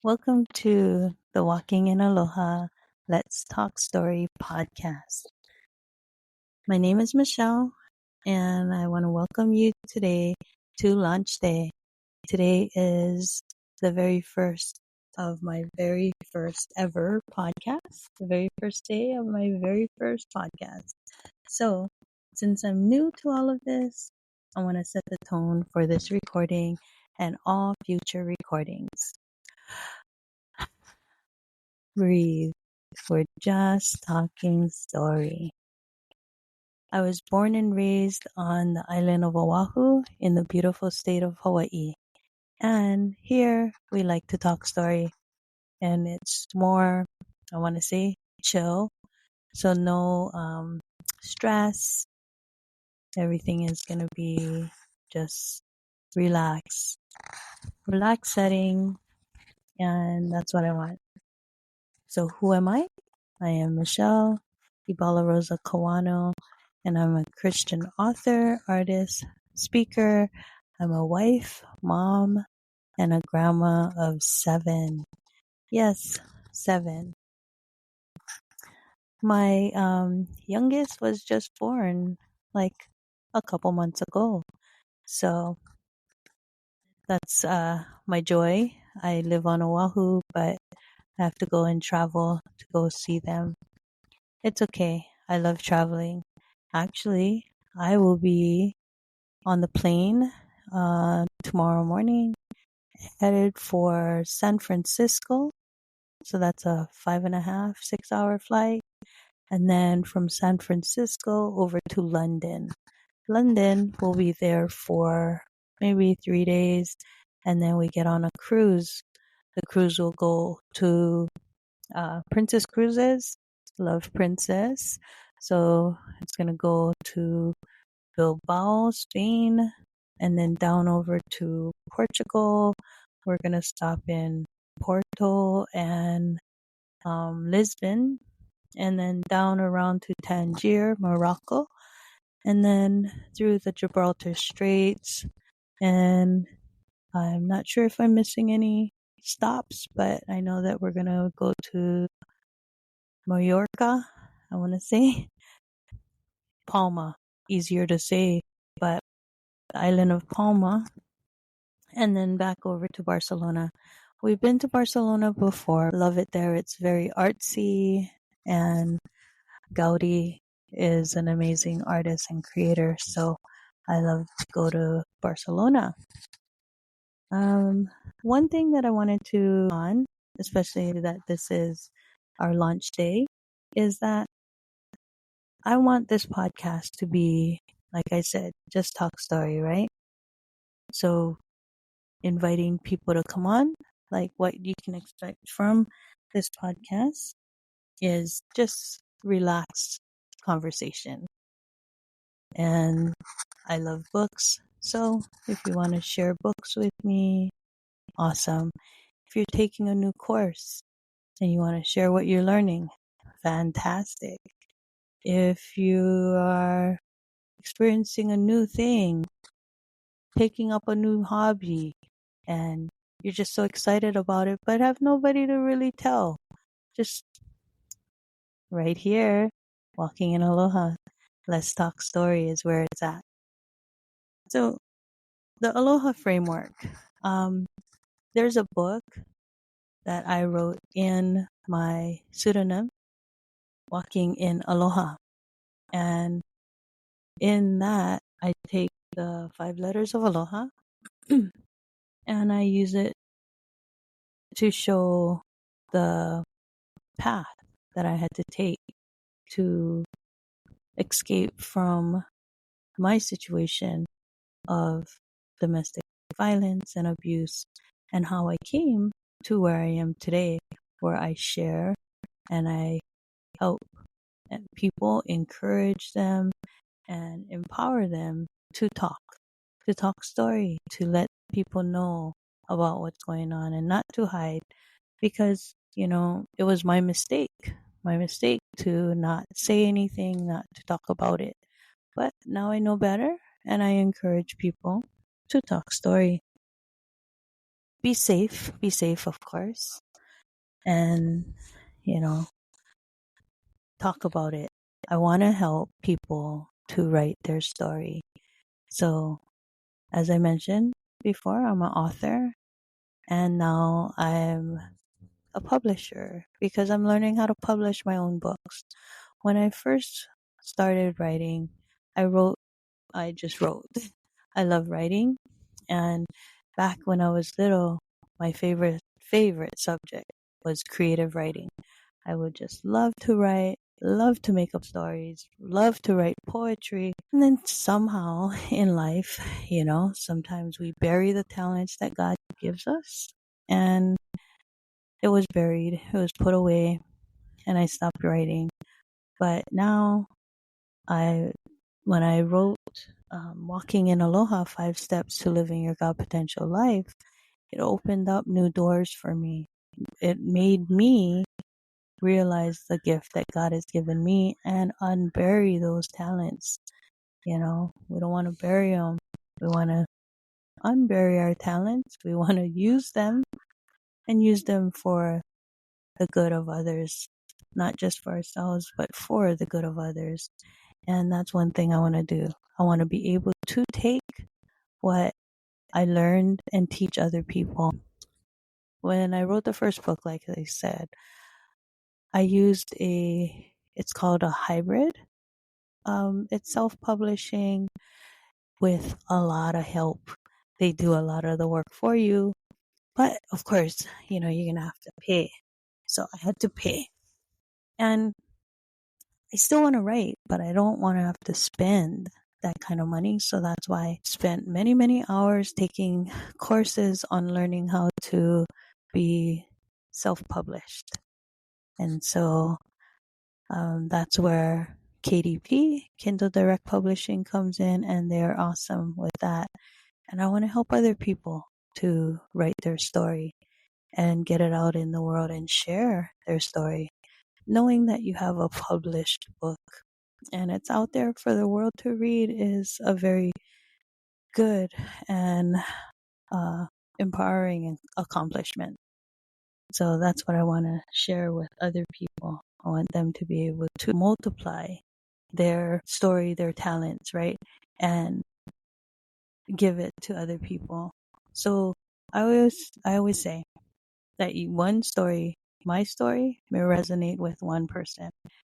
Welcome to the Walking in Aloha Let's Talk Story podcast. My name is Michelle, and I want to welcome you today to Launch Day. Today is the very first of my very first ever podcast, the very first day of my very first podcast. So, since I'm new to all of this, I want to set the tone for this recording and all future recordings. Breathe. We're just talking story. I was born and raised on the island of Oahu in the beautiful state of Hawaii. And here we like to talk story. And it's more, I want to say, chill. So no stress. Everything is going to be just relaxed. Relaxed setting. And that's what I want. So who am I? I am Michelle Ebalaroza Kawano, and I'm a Christian author, artist, speaker. I'm a wife, mom, and a grandma of 7. Yes, 7. My youngest was just born like a couple months ago. So that's my joy. I live on Oahu, but I have to go and travel to go see them. It's okay. I love traveling. Actually, I will be on the plane tomorrow morning, headed for San Francisco. So that's a 5.5, 6-hour flight. And then from San Francisco over to London. London will be there for maybe 3 days. And then we get on a cruise. The cruise will go to Princess Cruises. Love Princess. So it's going to go to Bilbao, Spain, and then down over to Portugal. We're going to stop in Porto and Lisbon, and then down around to Tangier, Morocco, and then through the Gibraltar Straits. And I'm not sure if I'm missing any stops, but I know that we're going to go to Mallorca, I want to say. Palma, easier to say, but the island of Palma, and then back over to Barcelona. We've been to Barcelona before. Love it there. It's very artsy, and Gaudi is an amazing artist and creator, so I love to go to Barcelona. One thing that I wanted to on, especially that this is our launch day, is that I want this podcast to be, like I said, just talk story, right? So inviting people to come on, like what you can expect from this podcast is just relaxed conversation. And I love books. So if you want to share books with me, awesome. If you're taking a new course and you want to share what you're learning, fantastic. If you are experiencing a new thing, taking up a new hobby, and you're just so excited about it, but have nobody to really tell, just right here, Walking in Aloha, Let's Talk Story is where it's at. So the Aloha framework, there's a book that I wrote in my pseudonym, Walking in Aloha. And in that, I take the 5 letters of Aloha and I use it to show the path that I had to take to escape from my situation of domestic violence and abuse, and how I came to where I am today, where I share and I help people, encourage them, and empower them to talk story, to let people know about what's going on and not to hide, because, it was my mistake to not say anything, not to talk about it. But now I know better, and I encourage people to talk story. be safe, of course, and, you know, talk about it. I want to help people to write their story. So, as I mentioned before, I'm an author, and now I'm a publisher because I'm learning how to publish my own books. When I first started writing, I just wrote. I love writing, and back when I was little, my favorite subject was creative writing. I would just love to write, love to make up stories, love to write poetry. And then somehow in life, sometimes we bury the talents that God gives us. And it was buried, it was put away, and I stopped writing. But now, when I wrote Walking in Aloha 5 Steps to Living Your God Potential Life, it opened up new doors for me. It made me realize the gift that God has given me and unbury those talents. We don't want to bury them. We want to unbury our talents. We want to use them and use them for the good of others, not just for ourselves, but for the good of others. And that's one thing I want to do. I want to be able to take what I learned and teach other people. When I wrote the first book, like I said, I used it's called a hybrid. It's self-publishing with a lot of help. They do a lot of the work for you. But of course, you're going to have to pay. So I had to pay. And I still want to write, but I don't want to have to spend that kind of money. So that's why I spent many, many hours taking courses on learning how to be self-published. And so that's where KDP, Kindle Direct Publishing, comes in, and they're awesome with that. And I want to help other people to write their story and get it out in the world and share their story, knowing that you have a published book and it's out there for the world to read is a very good and empowering accomplishment. So that's what I want to share with other people. I want them to be able to multiply their story, their talents, right? And give it to other people. So I always say that one story, my story, may resonate with one person.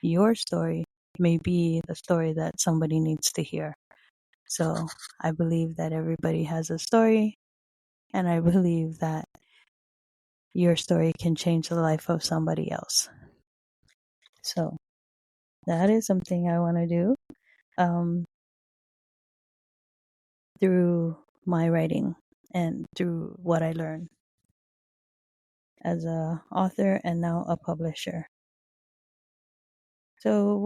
Your story may be the story that somebody needs to hear. So I believe that everybody has a story, and I believe that your story can change the life of somebody else. So that is something I want to do through my writing and through what I learn as a author and now a publisher. So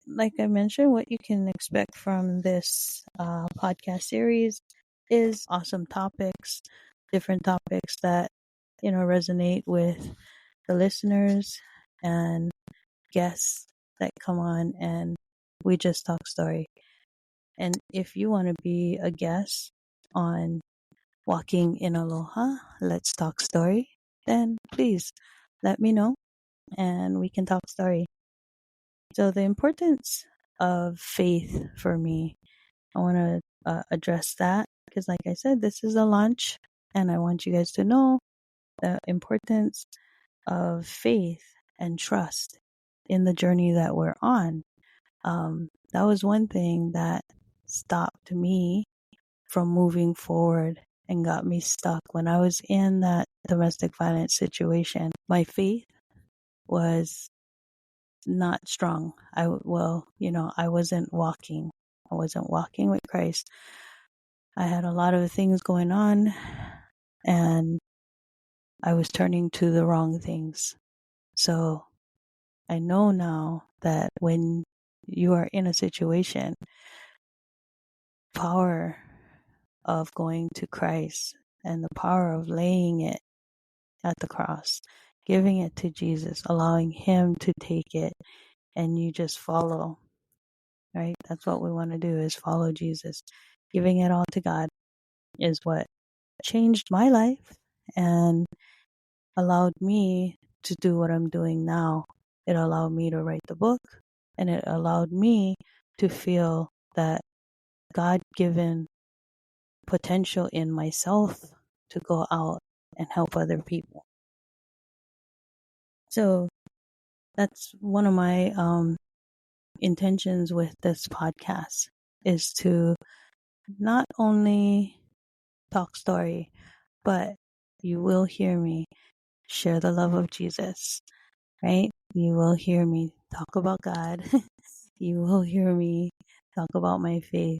like I mentioned, what you can expect from this podcast series is awesome topics, different topics that, resonate with the listeners and guests that come on, and we just talk story. And if you want to be a guest on Walking in Aloha, Let's Talk Story, then please let me know and we can talk story. So the importance of faith for me, I want to address that because, like I said, this is a launch, and I want you guys to know the importance of faith and trust in the journey that we're on. That was one thing that stopped me from moving forward and got me stuck when I was in that domestic violence situation. My faith was not strong. I wasn't walking. I wasn't walking with Christ. I had a lot of things going on, and I was turning to the wrong things. So I know now that when you are in a situation, power of going to Christ and the power of laying it at the cross, giving it to Jesus, allowing Him to take it, and you just follow, right? That's what we want to do, is follow Jesus. Giving it all to God is what changed my life and allowed me to do what I'm doing now. It allowed me to write the book, and it allowed me to feel that God given potential in myself to go out and help other people. So that's one of my intentions with this podcast, is to not only talk story, but you will hear me share the love of Jesus, right? You will hear me talk about God. You will hear me talk about my faith.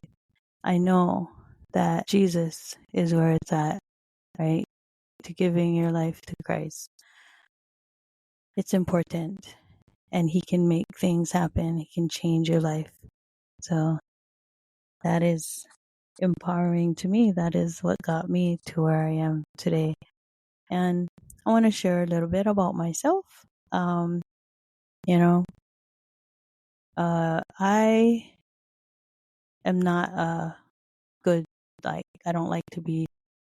I know that Jesus is where it's at, right? To giving your life to Christ. It's important, and He can make things happen. He can change your life. So that is empowering to me. That is what got me to where I am today. And I want to share a little bit about myself. You know, I am not good, like, I don't like to be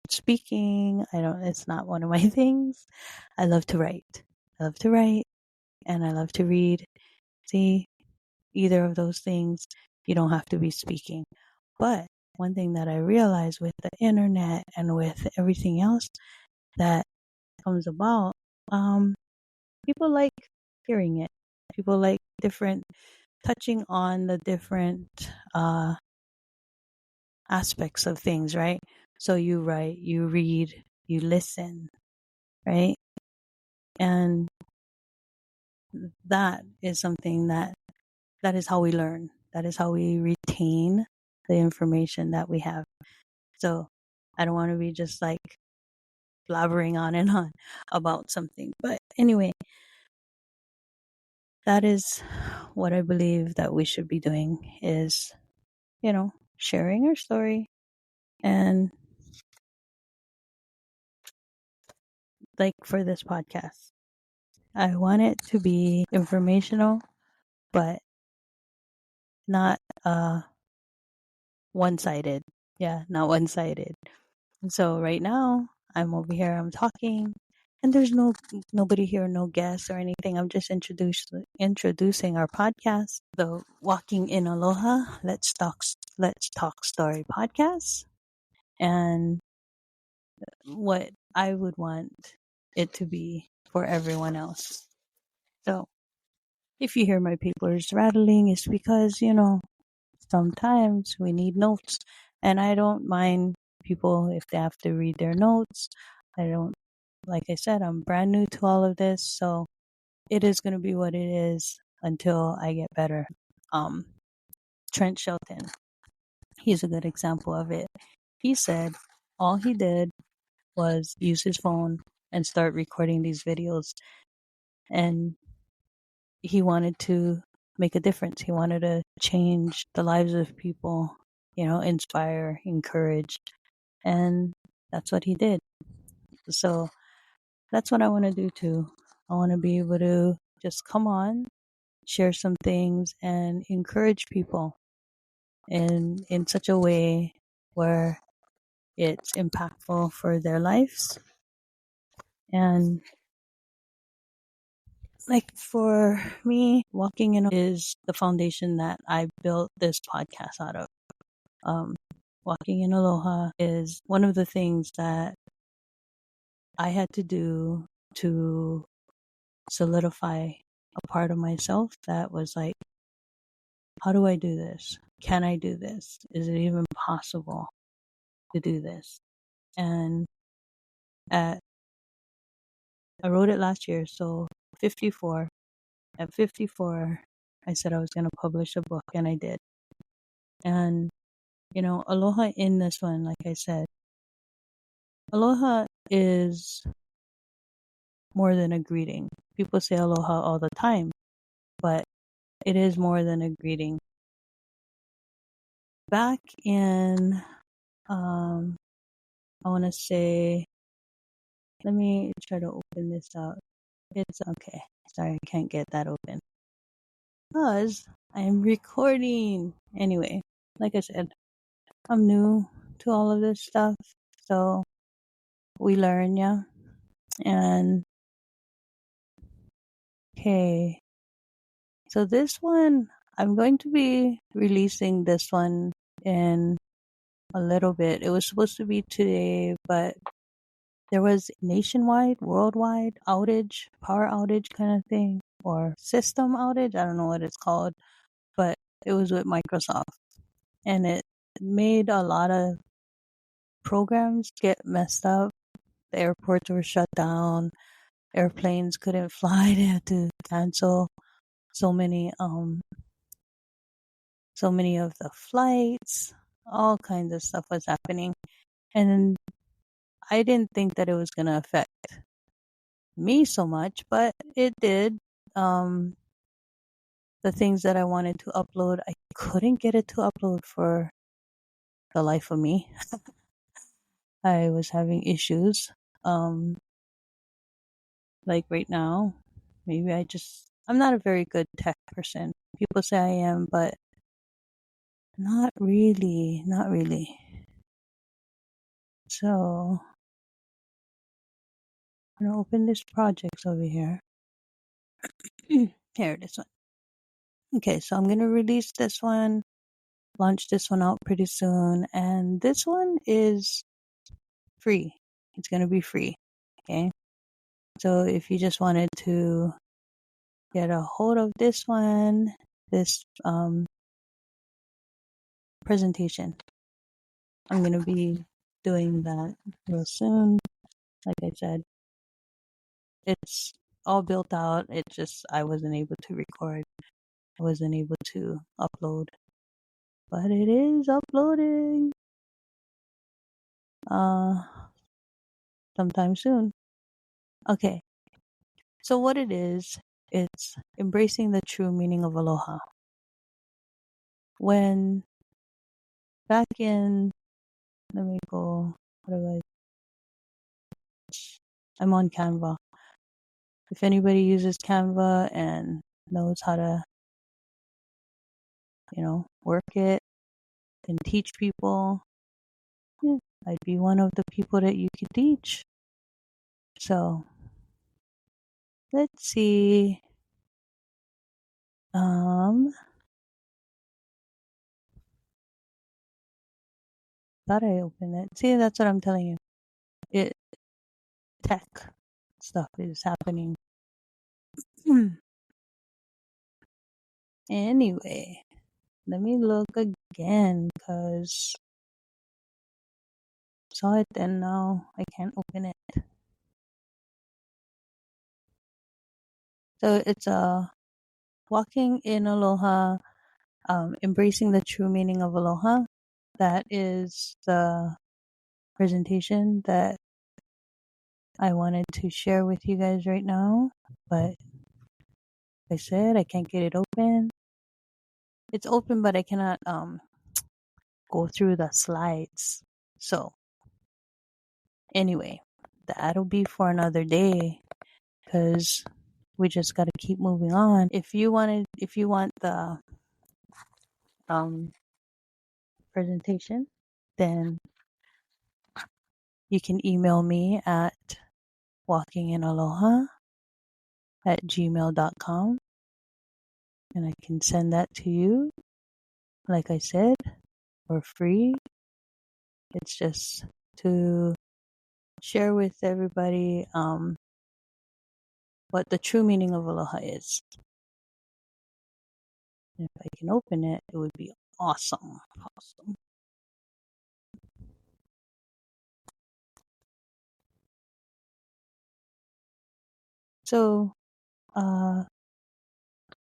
speaking. It's not one of my things. I love to write. I love to write, and I love to read. See, either of those things, you don't have to be speaking. But one thing that I realized with the internet and with everything else that comes about, people like hearing it. People like touching on the different aspects of things, right? So you write, you read, you listen, right? And that is something that is how we learn. That is how we retain the information that we have. So I don't want to be just like blabbering on and on about something. But anyway, that is what I believe that we should be doing, is, sharing our story. And like for this podcast, I want it to be informational, but not one-sided. Yeah, not one-sided. And so right now, I'm over here, I'm talking, and there's nobody here, no guests or anything. I'm just introducing our podcast, the Walking in Aloha, Let's Talk Story podcast, and what I would want it to be for everyone else. So if you hear my papers rattling, it's because, sometimes we need notes, and I don't mind people if they have to read their notes. I don't, like I said, I'm brand new to all of this, so it is going to be what it is until I get better. Trent Shelton, he's a good example of it. He said all he did was use his phone and start recording these videos, and he wanted to make a difference. He wanted to change the lives of people, inspire, encourage. And that's what he did. So that's what I want to do too. I want to be able to just come on, share some things, and encourage people in such a way where it's impactful for their lives. And like for me, walking in is the foundation that I built this podcast out of. Walking in Aloha is one of the things that I had to do to solidify a part of myself that was like, how do I do this? Can I do this? Is it even possible to do this? And I wrote it last year, so 54. At 54, I said I was going to publish a book, and I did. And, Aloha in this one, like I said, Aloha is more than a greeting. People say aloha all the time, but it is more than a greeting. Back in, I want to say, let me try to open this out. It's okay. Sorry, I can't get that open because I'm recording. Anyway, like I said, I'm new to all of this stuff. So we learn, yeah. And okay, so this one, I'm going to be releasing this one in a little bit. It was supposed to be today, but there was nationwide, worldwide outage, power outage kind of thing, or system outage. I don't know what it's called, but it was with Microsoft, and it made a lot of programs get messed up. The airports were shut down. Airplanes couldn't fly. They had to cancel so many of the flights. All kinds of stuff was happening, and I didn't think that it was going to affect me so much, but it did. The things that I wanted to upload, I couldn't get it to upload for the life of me. I was having issues. Like right now, maybe I'm not a very good tech person. People say I am, but not really, not really. So I'm gonna open this project over here. Here, this one. Okay, so I'm gonna release this one, launch this one out pretty soon, and this one is free. It's gonna be free. Okay. So if you just wanted to get a hold of this one, this presentation, I'm gonna be doing that real soon. Like I said, it's all built out. It just I wasn't able to record. I wasn't able to upload, but it is uploading. Sometime soon. Okay. So what it is, it's embracing the true meaning of aloha. When back in, let me go. I'm on Canva. If anybody uses Canva and knows how to, work it and teach people, yeah, I'd be one of the people that you could teach. So let's see. Thought I opened it. See, that's what I'm telling you. It tech stuff is happening. Anyway, let me look again because saw it and now I can't open it. So it's walking in aloha, embracing the true meaning of aloha. That is the presentation that I wanted to share with you guys right now. But like I said, I can't get it open. It's open, but I cannot go through the slides. So anyway, that'll be for another day because we just got to keep moving on. If you want the presentation, then you can email me at walkinginaloha@gmail.com and I can send that to you. Like I said, for free. It's just to share with everybody what the true meaning of aloha is. And if I can open it, it would be awesome. Awesome. So,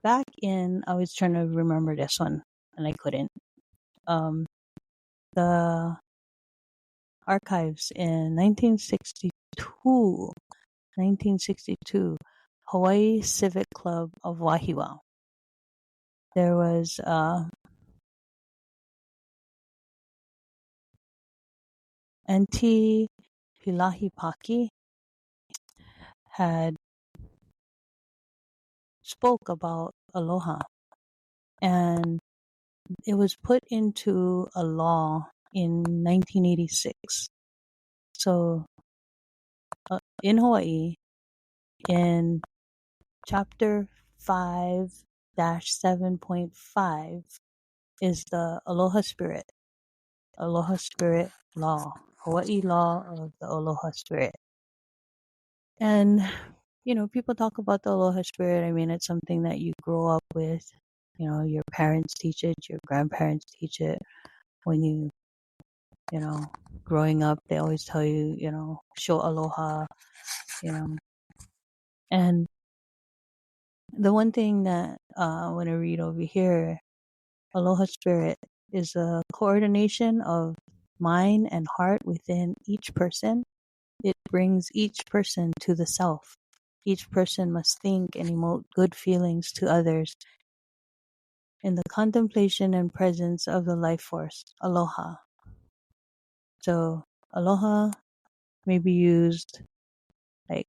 back in, I was trying to remember this one and I couldn't. The archives in 1962, Hawaii Civic Club of Wahiawa. There was Auntie Pilahipaki had spoke about aloha, and it was put into a law in 1986. So in Hawaii, in chapter 5-7.5 is the Aloha Spirit. Aloha Spirit Law. Hawaii Law of the Aloha Spirit. And, people talk about the Aloha Spirit. I mean, it's something that you grow up with. Your parents teach it, your grandparents teach it. When growing up, they always tell you, show aloha, And the one thing that I want to read over here, Aloha Spirit, is a coordination of mind and heart within each person. It brings each person to the self. Each person must think and emote good feelings to others in the contemplation and presence of the life force, aloha. So, aloha may be used like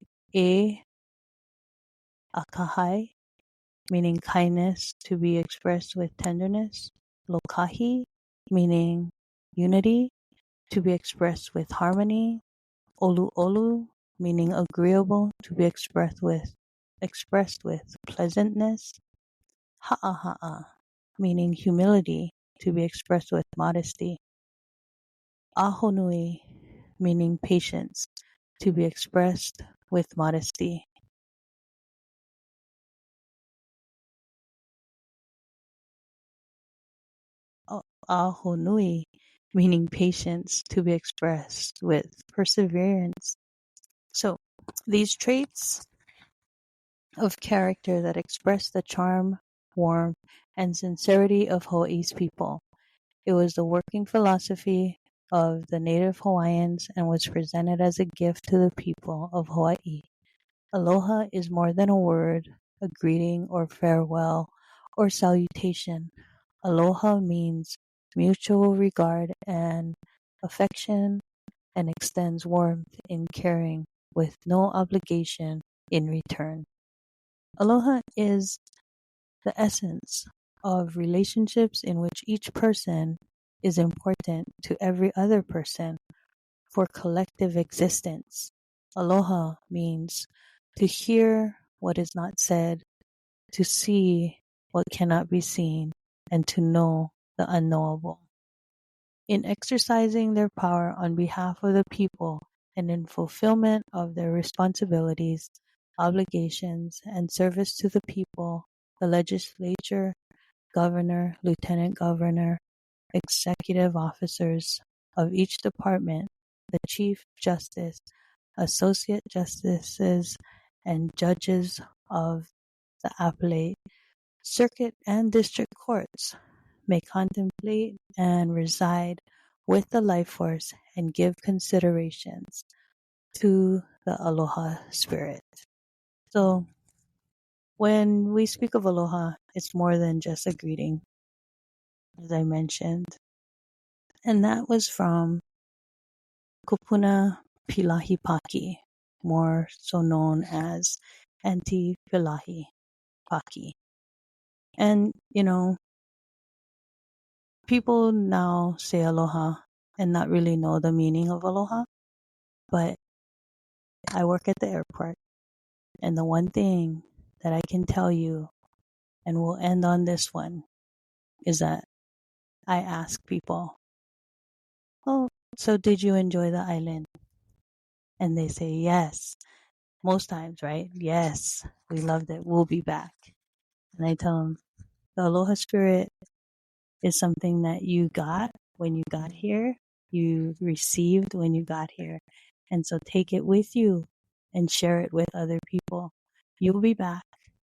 akahai, meaning kindness to be expressed with tenderness. Lokahi, meaning unity to be expressed with harmony. Olu olu, meaning agreeable to be expressed with pleasantness. Ha'aha'a, meaning humility to be expressed with modesty. Ahonui, meaning patience to be expressed with modesty. Ahonui, meaning patience to be expressed with perseverance. So, these traits of character that express the charm, warmth, and sincerity of Hawaii's people. It was the working philosophy of the native Hawaiians and was presented as a gift to the people of Hawaii. Aloha is more than a word, a greeting or farewell or salutation. Aloha means mutual regard and affection and extends warmth in caring with no obligation in return. Aloha is the essence of relationships in which each person is important to every other person for collective existence. Aloha means to hear what is not said, to see what cannot be seen, and to know the unknowable. In exercising their power on behalf of the people and in fulfillment of their responsibilities, obligations, and service to the people, the legislature, governor, lieutenant governor, executive officers of each department, the chief justice, associate justices, and judges of the appellate, circuit, and district courts may contemplate and reside with the life force and give considerations to the Aloha Spirit. So, when we speak of Aloha, it's more than just a greeting, as I mentioned. And that was from Kupuna Pilahi Paki, more so known as Auntie Pilahi Paki. And, people now say aloha and not really know the meaning of aloha, but I work at the airport, and the one thing that I can tell you, and we'll end on this one, is that I ask people, oh, so did you enjoy the island? And they say yes. Most times, right? Yes, we loved it. We'll be back. And I tell them, the Aloha Spirit is something that you got when you got here, you received when you got here. And so take it with you and share it with other people. You'll be back.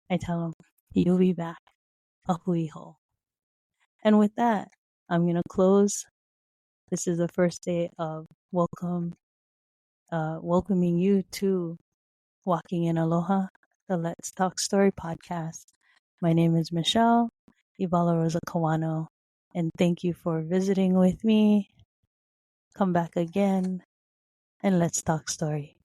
I tell them, you'll be back. Ahuiho. And with that, I'm going to close. This is the first day of welcoming you to Walking in Aloha, the Let's Talk Story podcast. My name is Michelle, Ebalaroza Kawano, and thank you for visiting with me. Come back again, and let's talk story.